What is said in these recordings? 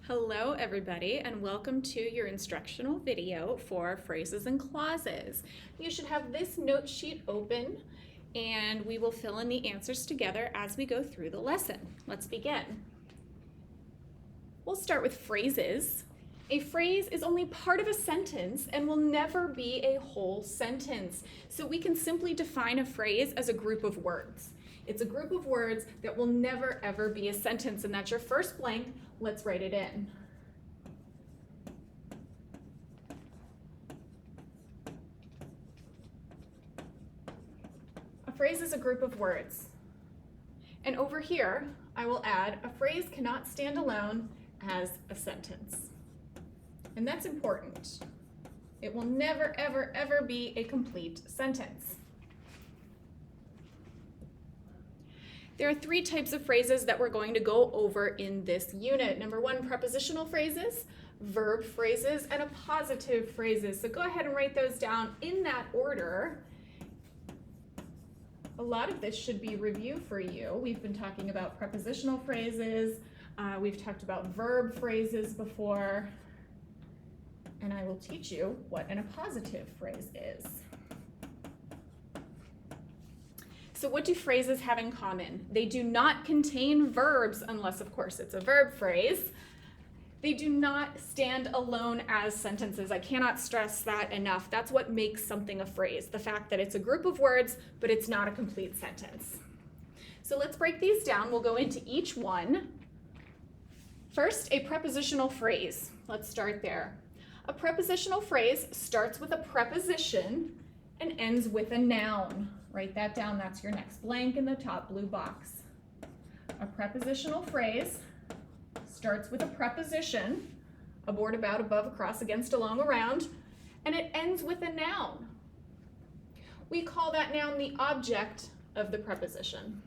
Hello everybody and welcome to your instructional video for phrases and clauses. You should have this note sheet open and we will fill in the answers together as we go through the lesson. Let's begin. We'll start with phrases. A phrase is only part of a sentence and will never be a whole sentence. So we can simply define a phrase as a group of words. It's a group of words that will never ever be a sentence, and that's your first blank. Let's write it in. A phrase is a group of words. And over here, I will add a phrase cannot stand alone as a sentence. And that's important. It will never, ever, ever be a complete sentence. There are three types of phrases that we're going to go over in this unit. Number one, prepositional phrases, verb phrases, and appositive phrases. So go ahead and write those down in that order. A lot of this should be review for you. We've been talking about prepositional phrases. We've talked about verb phrases before. And I will teach you what an appositive phrase is. So what do phrases have in common? They do not contain verbs unless, of course, it's a verb phrase. They do not stand alone as sentences. I cannot stress that enough. That's what makes something a phrase, the fact that it's a group of words, but it's not a complete sentence. So let's break these down. We'll go into each one. First, a prepositional phrase. Let's start there. A prepositional phrase starts with a preposition and ends with a noun. Write that down. That's your next blank in the top blue box. A prepositional phrase starts with a preposition, aboard, about, above, across, against, along, around, and it ends with a noun. We call that noun the object of the preposition.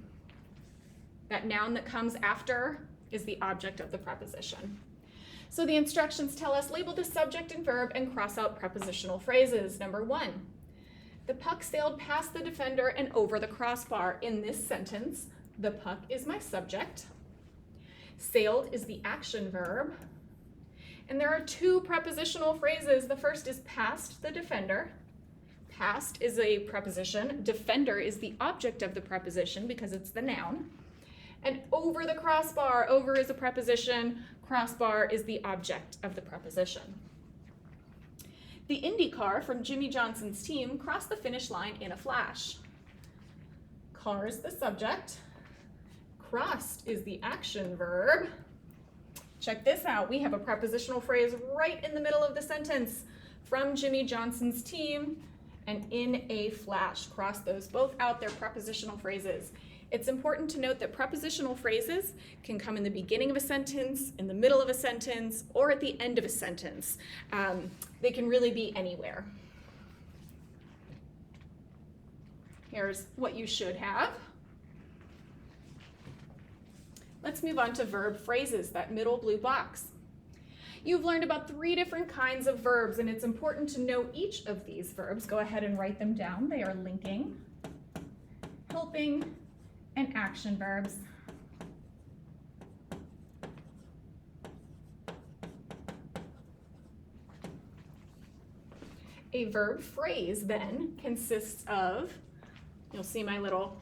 That noun that comes after is the object of the preposition. So the instructions tell us label the subject and verb and cross out prepositional phrases. Number one, the puck sailed past the defender and over the crossbar. In this sentence, the puck is my subject. Sailed is the action verb. And there are two prepositional phrases. The first is past the defender. Past is a preposition. Defender is the object of the preposition because it's the noun. And over the crossbar, over is a preposition. Crossbar is the object of the preposition. The Indy car from Jimmie Johnson's team crossed the finish line in a flash. Car is the subject. Crossed is the action verb. Check this out. We have a prepositional phrase right in the middle of the sentence. From Jimmie Johnson's team and in a flash. Cross those both out. They're prepositional phrases. It's important to note that prepositional phrases can come in the beginning of a sentence, in the middle of a sentence, or at the end of a sentence. They can really be anywhere. Here's what you should have. Let's move on to verb phrases, that middle blue box. You've learned about three different kinds of verbs, and it's important to know each of these verbs. Go ahead and write them down. They are linking, helping, and action verbs. A verb phrase then consists of, you'll see my little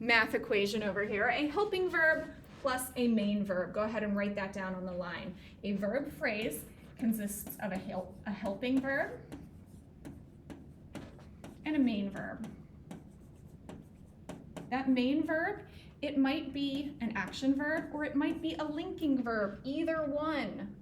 math equation over here, a helping verb plus a main verb. Go ahead and write that down on the line. A verb phrase consists of a helping verb and a main verb. That main verb, it might be an action verb or it might be a linking verb, either one.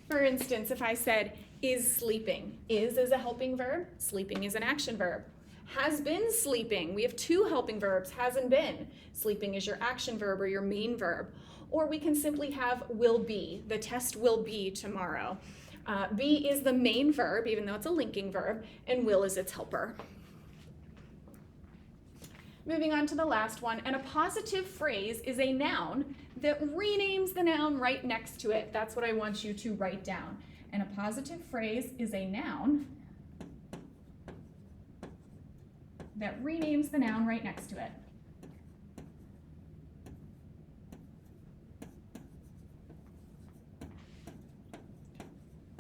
For instance, if I said, is sleeping, is a helping verb, sleeping is an action verb. Has been sleeping, we have two helping verbs, has and been. Sleeping is your action verb or your main verb. Or we can simply have will be, the test will be tomorrow. Be is the main verb, even though it's a linking verb, and will is its helper. Moving on to the last one, an appositive phrase is a noun that renames the noun right next to it. That's what I want you to write down. An appositive phrase is a noun that renames the noun right next to it.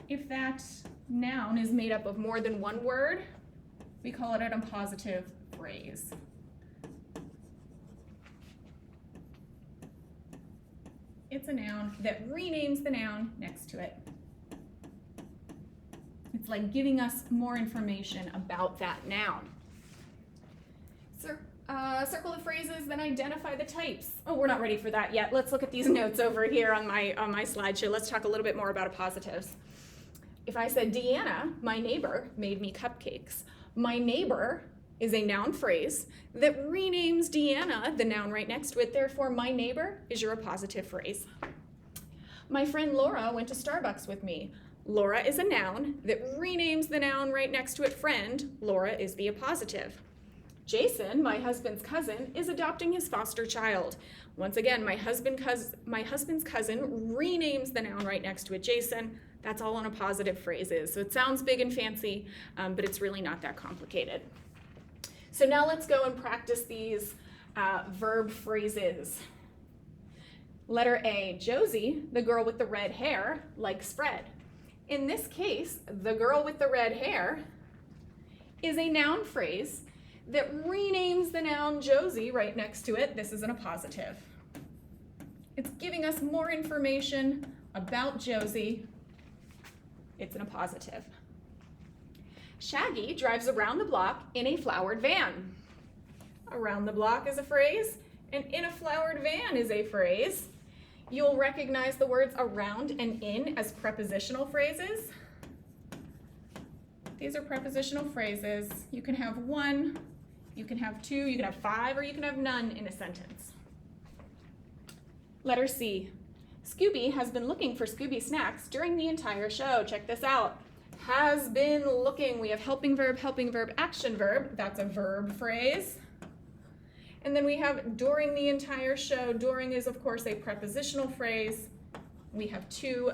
if that noun is made up of more than one word, we call it an appositive phrase. It's a noun that renames the noun next to it. It's like giving us more information about that noun. Circle the phrases, then identify the types. Oh, we're not ready for that yet. Let's look at these notes over here on my slideshow. Let's talk a little bit more about appositives. If I said, Deanna, my neighbor, made me cupcakes. My neighbor is a noun phrase that renames Deanna, the noun right next to it. Therefore, my neighbor is your appositive phrase. My friend Laura went to Starbucks with me. Laura is a noun that renames the noun right next to it, friend. Laura is the appositive. Jason, my husband's cousin, is adopting his foster child. Once again, my husband's cousin renames the noun right next to it, Jason. That's all on appositive phrases. So it sounds big and fancy, but it's really not that complicated. So now let's go and practice these verb phrases. Letter A, Josie, the girl with the red hair, likes bread. In this case, the girl with the red hair is a noun phrase that renames the noun Josie right next to it. This is an appositive. It's giving us more information about Josie. It's an appositive. Shaggy drives around the block in a flowered van. Around the block is a phrase, and in a flowered van is a phrase. You'll recognize the words around and in as prepositional phrases. These are prepositional phrases. You can have one, you can have two, you can have five, or you can have none in a sentence. Letter C. Scooby has been looking for Scooby snacks during the entire show. Check this out. Has been looking. We have helping verb, action verb. That's a verb phrase. And then we have during the entire show. During is, of course, a prepositional phrase. We have two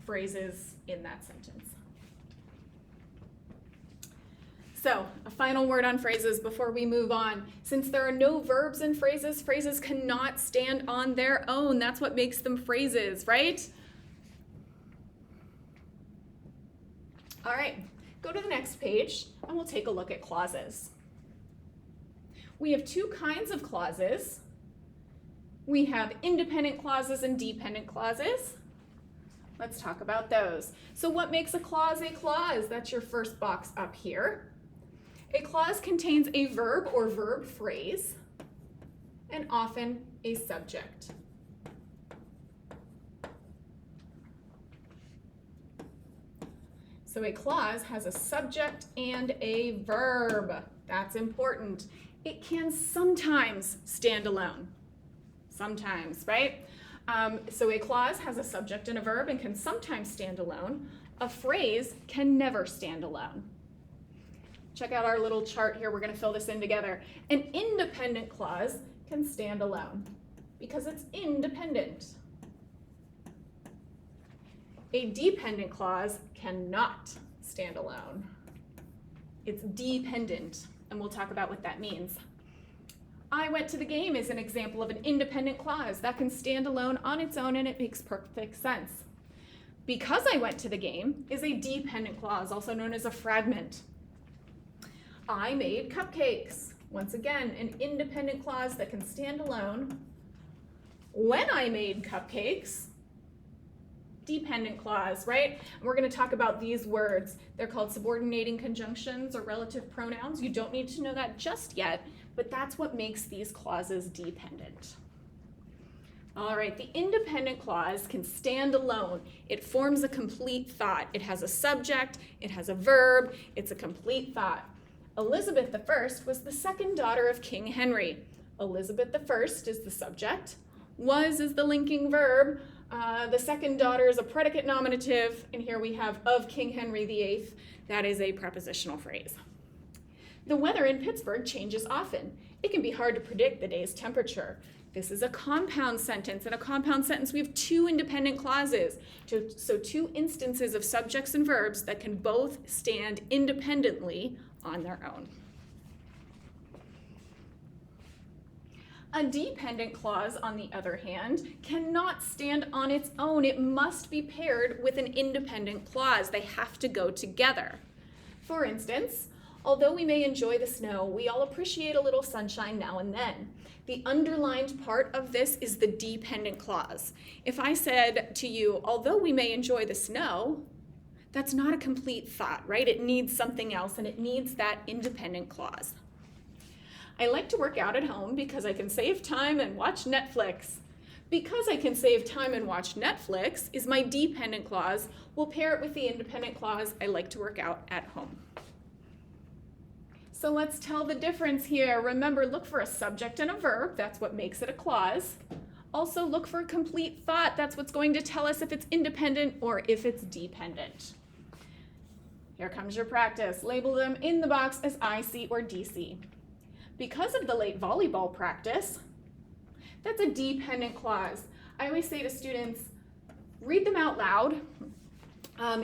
phrases in that sentence. So, a final word on phrases before we move on. Since there are no verbs in phrases, phrases cannot stand on their own. That's what makes them phrases, right? All right, go to the next page and we'll take a look at clauses. We have two kinds of clauses. We have independent clauses and dependent clauses. Let's talk about those. So what makes a clause a clause? That's your first box up here. A clause contains a verb or verb phrase and often a subject. So a clause has a subject and a verb. That's important. It can sometimes stand alone. Sometimes, right? So a clause has a subject and a verb and can sometimes stand alone. A phrase can never stand alone. Check out our little chart here. We're going to fill this in together. An independent clause can stand alone because it's independent. A dependent clause cannot stand alone. It's dependent, and we'll talk about what that means. I went to the game is an example of an independent clause that can stand alone on its own, and it makes perfect sense. Because I went to the game is a dependent clause, also known as a fragment. I made cupcakes. Once again, an independent clause that can stand alone. When I made cupcakes, dependent clause, right? And we're going to talk about these words. They're called subordinating conjunctions or relative pronouns. You don't need to know that just yet, but that's what makes these clauses dependent. All right, the independent clause can stand alone. It forms a complete thought. It has a subject, it has a verb, it's a complete thought. Elizabeth I was the second daughter of King Henry. Elizabeth I is the subject. Was is the linking verb. The second daughter is a predicate nominative, and here we have of King Henry VIII. That is a prepositional phrase. The weather in Pittsburgh changes often. It can be hard to predict the day's temperature. This is a compound sentence. In a compound sentence, we have two independent clauses. So two instances of subjects and verbs that can both stand independently on their own. A dependent clause, on the other hand, cannot stand on its own. It must be paired with an independent clause. They have to go together. For instance, although we may enjoy the snow, we all appreciate a little sunshine now and then. The underlined part of this is the dependent clause. If I said to you, although we may enjoy the snow, that's not a complete thought, right? It needs something else, and it needs that independent clause. I like to work out at home because I can save time and watch Netflix. Because I can save time and watch Netflix is my dependent clause. We'll pair it with the independent clause, I like to work out at home. So let's tell the difference here. Remember, look for a subject and a verb. That's what makes it a clause. Also look for a complete thought. That's what's going to tell us if it's independent or if it's dependent. Here comes your practice. Label them in the box as IC or DC. Because of the late volleyball practice, that's a dependent clause. I always say to students, read them out loud.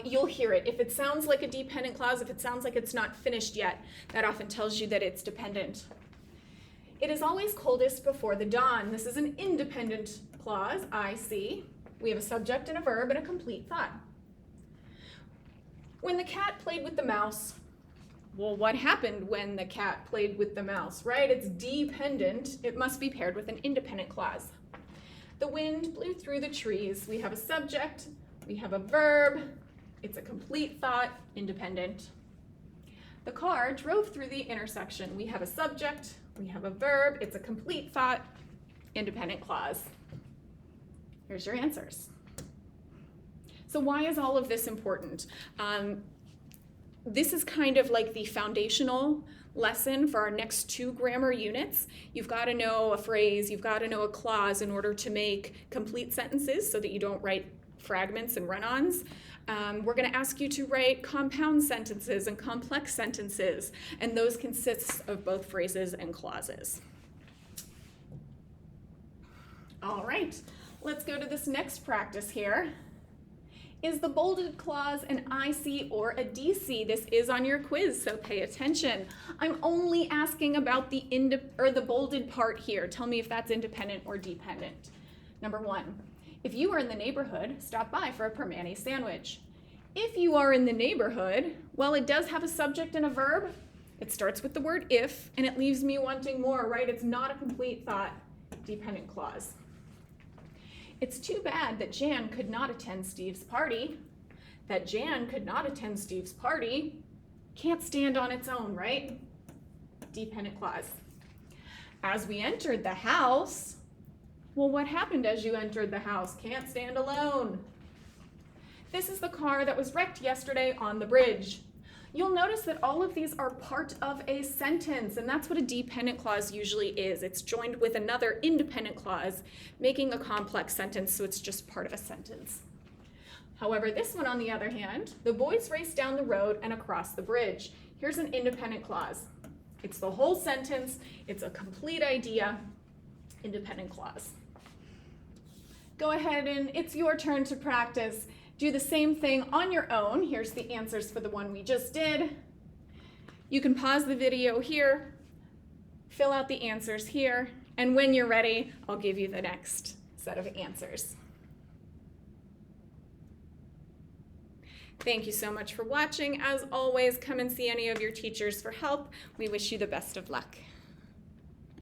You'll hear it. If it sounds like a dependent clause, if it sounds like it's not finished yet, that often tells you that it's dependent. It is always coldest before the dawn. This is an independent clause, IC. We have a subject and a verb and a complete thought. When the cat played with the mouse, well, what happened when the cat played with the mouse, right? It's dependent. It must be paired with an independent clause. The wind blew through the trees. We have a subject, we have a verb, it's a complete thought, independent. The car drove through the intersection. We have a subject, we have a verb, it's a complete thought, independent clause. Here's your answers. So why is all of this important? This is kind of like the foundational lesson for our next 2 grammar units. You've got to know a phrase, you've got to know a clause in order to make complete sentences so that you don't write fragments and run-ons. We're going to ask you to write compound sentences and complex sentences, and those consist of both phrases and clauses. All right, let's go to this next practice here. Is the bolded clause an IC or a DC? This is on your quiz, so pay attention. I'm only asking about the bolded part here. Tell me if that's independent or dependent. Number 1, if you are in the neighborhood, stop by for a Permane sandwich. If you are in the neighborhood, well, it does have a subject and a verb. It starts with the word if, and it leaves me wanting more, right? It's not a complete thought, dependent clause. It's too bad that Jan could not attend Steve's party. That Jan could not attend Steve's party can't stand on its own, right? Dependent clause. As we entered the house, well, what happened as you entered the house? Can't stand alone. This is the car that was wrecked yesterday on the bridge. You'll notice that all of these are part of a sentence, and that's what a dependent clause usually is. It's joined with another independent clause, making a complex sentence, so it's just part of a sentence. However, this one, on the other hand, the boys raced down the road and across the bridge. Here's an independent clause. It's the whole sentence, it's a complete idea, independent clause. Go ahead and it's your turn to practice. Do the same thing on your own. Here's the answers for the one we just did. You can pause the video here, fill out the answers here, and when you're ready, I'll give you the next set of answers. Thank you so much for watching. As always, come and see any of your teachers for help. We wish you the best of luck.